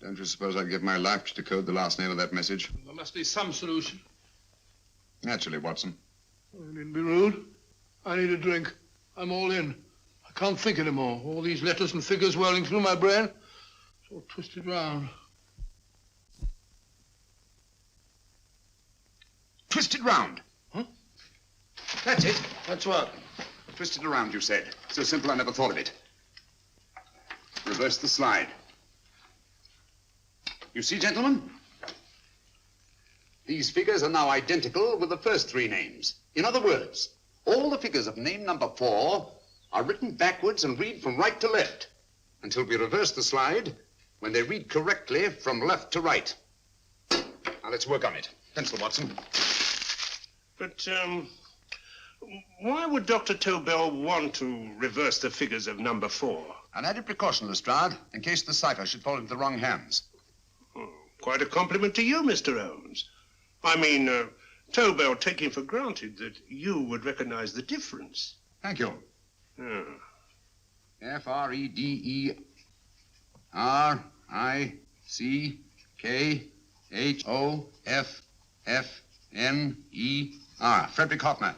Don't you suppose I'd give my life to decode the last name of that message? There must be some solution. Naturally, Watson. I needn't be rude. I need a drink. I'm all in. I can't think anymore. All these letters and figures whirling through my brain. It's all twisted round. Twisted round. Huh? That's it. That's what? Twisted around, you said. So simple, I never thought of it. Reverse the slide. You see, gentlemen? These figures are now identical with the first 3 names. In other words, all the figures of name number 4 are written backwards and read from right to left until we reverse the slide when they read correctly from left to right. Now, let's work on it. Pencil, Watson. But, Why would Dr. Tobel want to reverse the figures of number 4? An added precaution, Lestrade, in case the cipher should fall into the wrong hands. Quite a compliment to you, Mr. Holmes. I mean, Tobel taking for granted that you would recognize the difference. Thank you. F-R-E-D-E-R-I-C-K-H-O-F-F-N-E-R. Frederick Hoffner.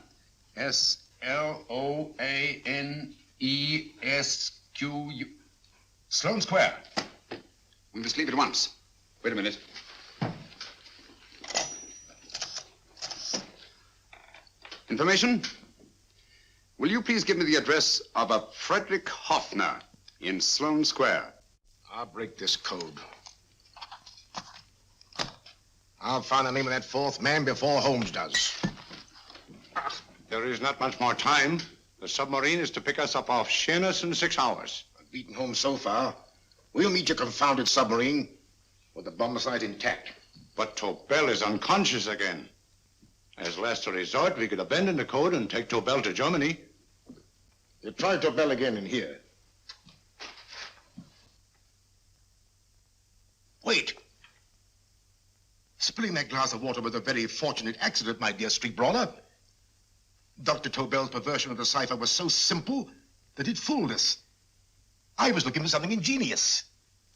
S-L-O-A-N-E-S-Q-U. Sloane Square. We must leave at once. Wait a minute. Information? Will you please give me the address of a Frederick Hoffner in Sloane Square? I'll break this code. I'll find the name of that fourth man before Holmes does. There is not much more time. The submarine is to pick us up off Sheerness in 6 hours. I've beaten Holmes so far. We'll meet your confounded submarine with the bomb site intact. But Tobel is unconscious again. As last resort, we could abandon the code and take Tobel to Germany. You try Tobel again in here. Wait. Spilling that glass of water was a very fortunate accident, my dear street brawler. Dr. Tobel's perversion of the cipher was so simple that it fooled us. I was looking for something ingenious.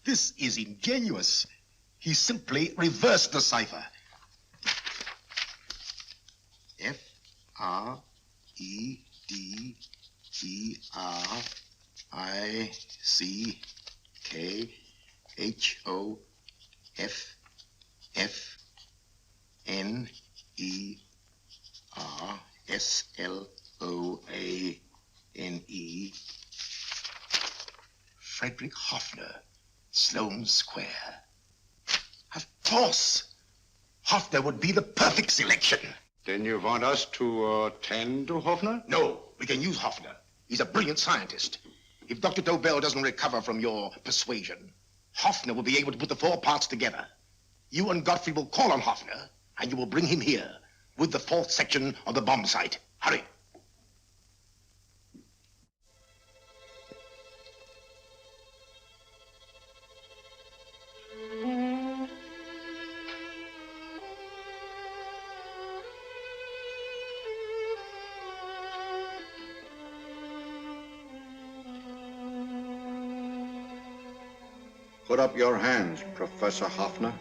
This is ingenuous. He simply reversed the cipher. F-R-E-D-E-R-I-C-K-H-O-F-F-N-E-R-S-L-O-A-N-E. Frederick Hoffner, Sloane Square. Of course. Hoffner would be the perfect selection. Then you want us to attend to Hoffner? No, we can use Hoffner. He's a brilliant scientist. If Dr. Tobel doesn't recover from your persuasion, Hoffner will be able to put the 4 parts together. You and Godfrey will call on Hoffner, and you will bring him here with the 4th section of the bomb site. Hurry. Put up your hands, Professor Hoffner.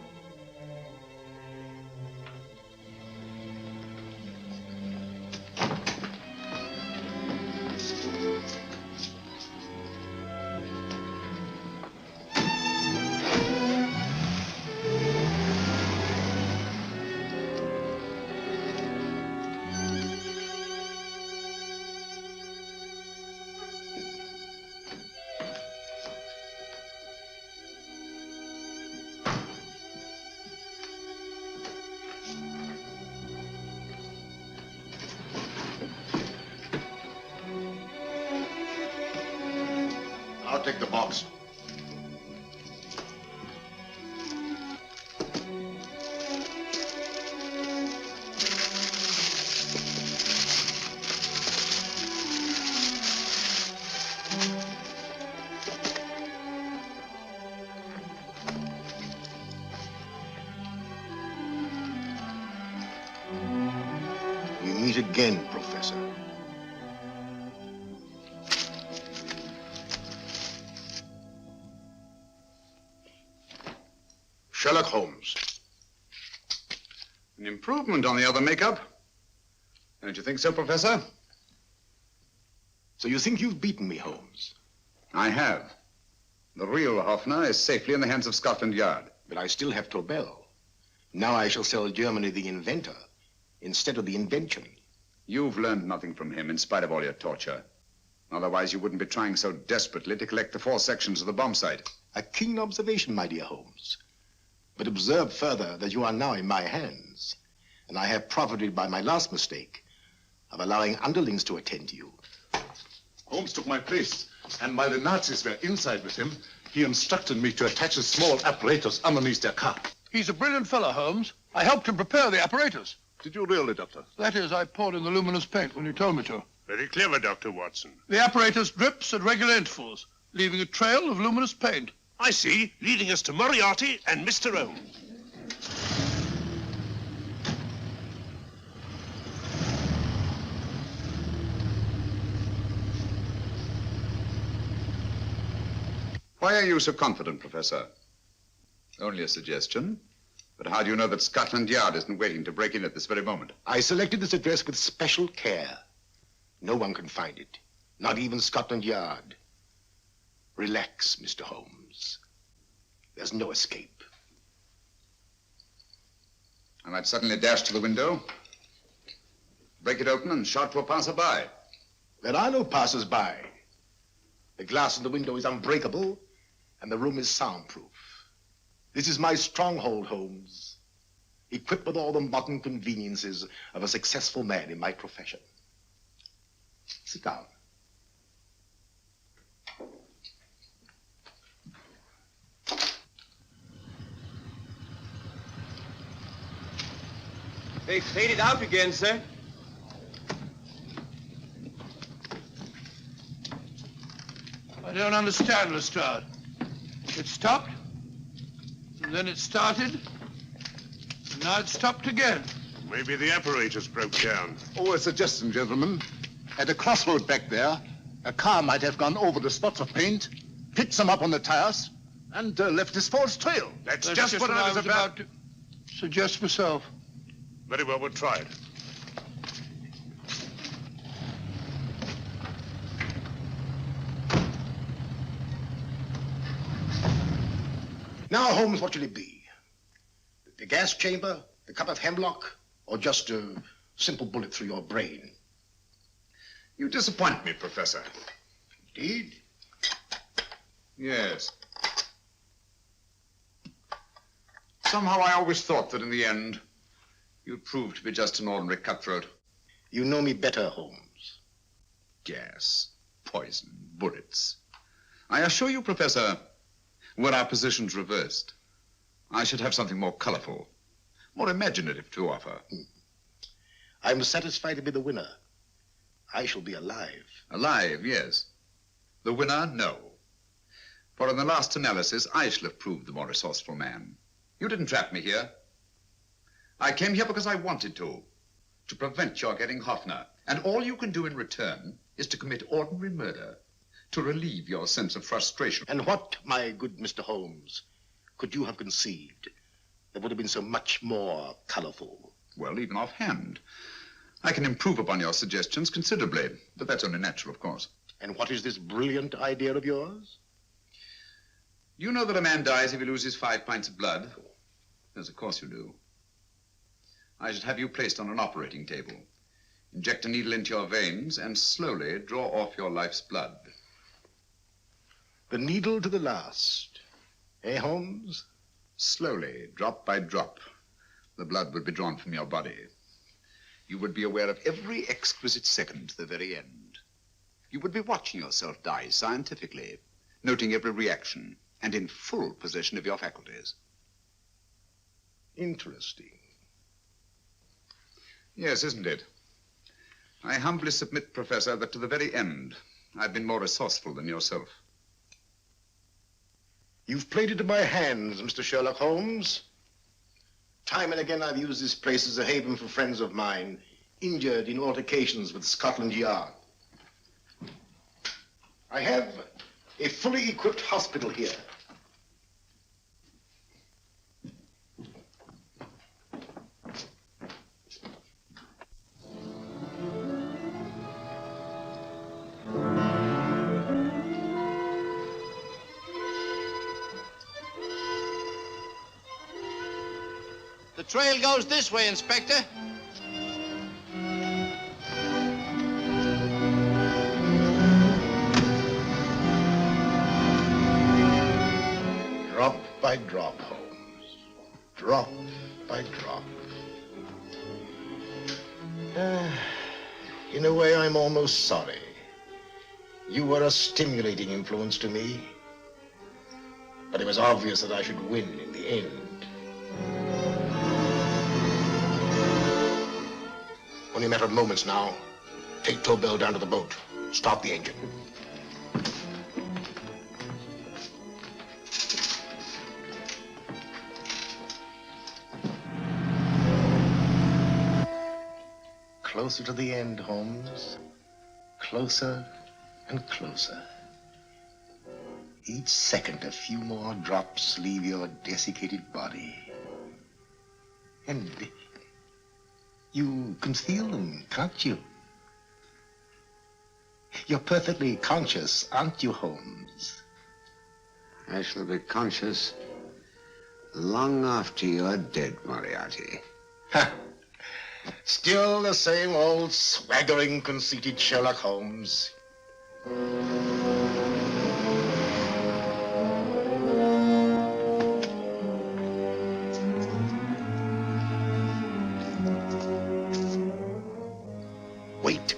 I'll take the box. We meet again, Professor. Sherlock Holmes. An improvement on the other makeup. Don't you think so, Professor? So you think you've beaten me, Holmes? I have. The real Hoffner is safely in the hands of Scotland Yard. But I still have Tobel. Now I shall sell Germany the inventor instead of the invention. You've learned nothing from him in spite of all your torture. Otherwise, you wouldn't be trying so desperately to collect the 4 sections of the bomb site. A keen observation, my dear Holmes. But observe further that you are now in my hands, and I have profited by my last mistake of allowing underlings to attend to you. Holmes took my place, and while the Nazis were inside with him, he instructed me to attach a small apparatus underneath their car. He's a brilliant fellow, Holmes. I helped him prepare the apparatus. Did you really, Doctor? That is, I poured in the luminous paint when you told me to. Very clever, Dr. Watson. The apparatus drips at regular intervals, leaving a trail of luminous paint. I see, leading us to Moriarty and Mr. Holmes. Why are you so confident, Professor? Only a suggestion. But how do you know that Scotland Yard isn't waiting to break in at this very moment? I selected this address with special care. No one can find it, not even Scotland Yard. Relax, Mr. Holmes. There's no escape. I might suddenly dash to the window, break it open, and shout to a passerby. There are no passers-by. The glass in the window is unbreakable, and the room is soundproof. This is my stronghold, Holmes, equipped with all the modern conveniences of a successful man in my profession. Sit down. They faded out again, sir. I don't understand, Lestrade. It stopped, and then it started, and now it stopped again. Maybe the apparatus broke down. Oh, a suggestion, gentlemen. At a crossroad back there, a car might have gone over the spots of paint, picked some up on the tires, and left this false trail. That's just what I was about to suggest myself. Very well, we'll try it. Now, Holmes, what should it be? The gas chamber, the cup of hemlock, or just a simple bullet through your brain? You disappoint me, Professor. Indeed? Yes. Somehow I always thought that in the end, you'd prove to be just an ordinary cutthroat. You know me better, Holmes. Gas, poison, bullets. I assure you, Professor, were our positions reversed, I should have something more colorful, more imaginative to offer. I'm satisfied to be the winner. I shall be alive. Alive, yes. The winner, no. For in the last analysis, I shall have proved the more resourceful man. You didn't trap me here. I came here because I wanted to prevent your getting Hoffner. And all you can do in return is to commit ordinary murder, to relieve your sense of frustration. And what, my good Mr. Holmes, could you have conceived that would have been so much more colorful? Well, even offhand, I can improve upon your suggestions considerably, but that's only natural, of course. And what is this brilliant idea of yours? You know that a man dies if he loses 5 pints of blood? Yes, of course you do. I should have you placed on an operating table, inject a needle into your veins, and slowly draw off your life's blood. The needle to the last. Eh, Holmes? Slowly, drop by drop, the blood would be drawn from your body. You would be aware of every exquisite second to the very end. You would be watching yourself die scientifically, noting every reaction, and in full possession of your faculties. Interesting. Yes, isn't it? I humbly submit, Professor, that to the very end, I've been more resourceful than yourself. You've played into my hands, Mr. Sherlock Holmes. Time and again I've used this place as a haven for friends of mine, injured in altercations with Scotland Yard. I have a fully equipped hospital here. The trail goes this way, Inspector. Drop by drop, Holmes. Drop by drop. In a way, I'm almost sorry. You were a stimulating influence to me. But it was obvious that I should win in the end. Only a matter of moments now. Take Tobel down to the boat. Start the engine. Closer to the end, Holmes. Closer and closer. Each second, a few more drops leave your desiccated body. And you can feel them, can't you? You're perfectly conscious, aren't you, Holmes? I shall be conscious long after you're dead, Moriarty. Ha! Still the same old swaggering, conceited Sherlock Holmes. Wait.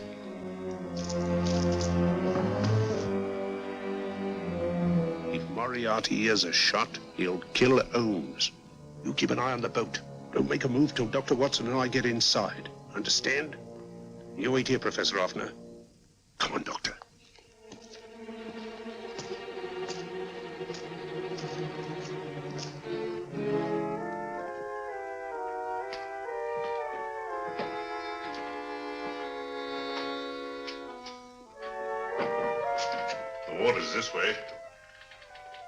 If Moriarty hears a shot, he'll kill Holmes. You keep an eye on the boat. Don't make a move till Dr. Watson and I get inside. Understand? You wait here, Professor Hoffner. Come on, Doctor. The water's this way.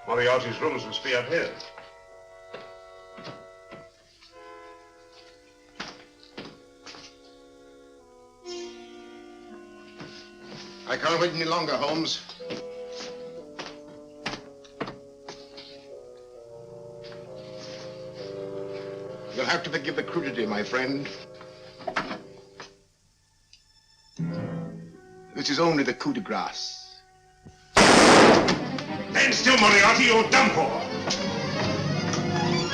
Moriarty's rooms must be up here. I can't wait any longer, Holmes. You'll have to forgive the crudity, my friend. This is only the coup de grace. Stand still, Moriarty, you're done for.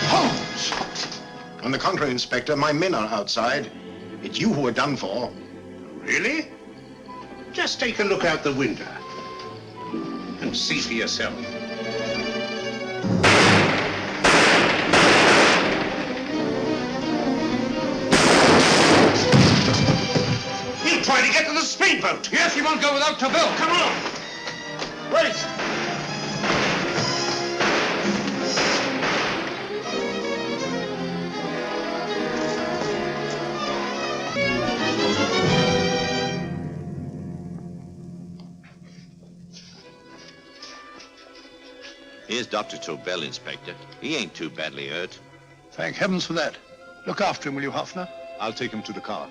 Holmes! On the contrary, Inspector, my men are outside. It's you who are done for. Really? Just take a look out the window and see for yourself. He'll try to get to the speedboat. Yes, he won't go without Tobel. Come on. Wait. Here's Dr. Tobel, Inspector. He ain't too badly hurt. Thank heavens for that. Look after him, will you, Hoffner? I'll take him to the car.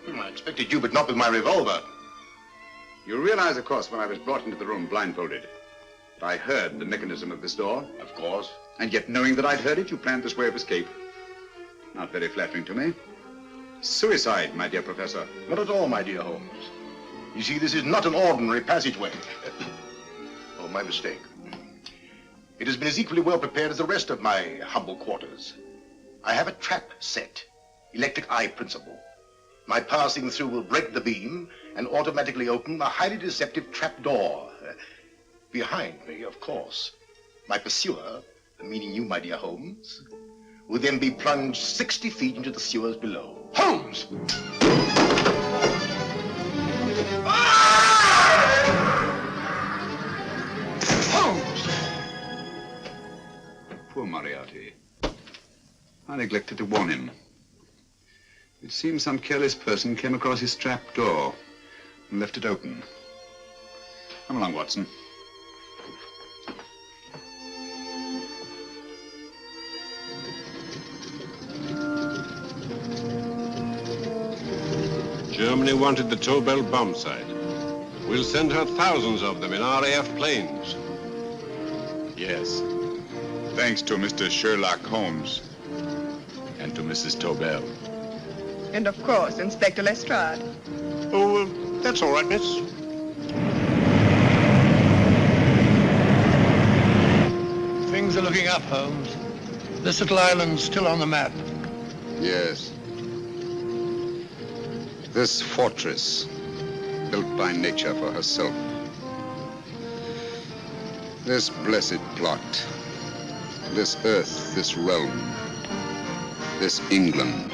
I expected you, but not with my revolver. You realize, of course, when I was brought into the room blindfolded, that I heard the mechanism of this door? Of course. And yet, knowing that I'd heard it, you planned this way of escape. Not very flattering to me. Suicide, my dear Professor. Not at all, my dear Holmes. You see, this is not an ordinary passageway. Oh, my mistake. It has been as equally well prepared as the rest of my humble quarters. I have a trap set, electric eye principle. My passing through will break the beam and automatically open a highly deceptive trap door. Behind me, of course, my pursuer, meaning you, my dear Holmes, will then be plunged 60 feet into the sewers below. Holmes! Holmes! Poor Moriarty. I neglected to warn him. It seems some careless person came across his trap door and left it open. Come along, Watson. Germany wanted the Tobel bomb site. We'll send her thousands of them in RAF planes. Yes. Thanks to Mr. Sherlock Holmes and to Mrs. Tobel. And of course, Inspector Lestrade. Oh, that's all right, miss. Things are looking up, Holmes. This little island's still on the map. Yes. This fortress, built by nature for herself. This blessed plot. This earth, this realm. This England.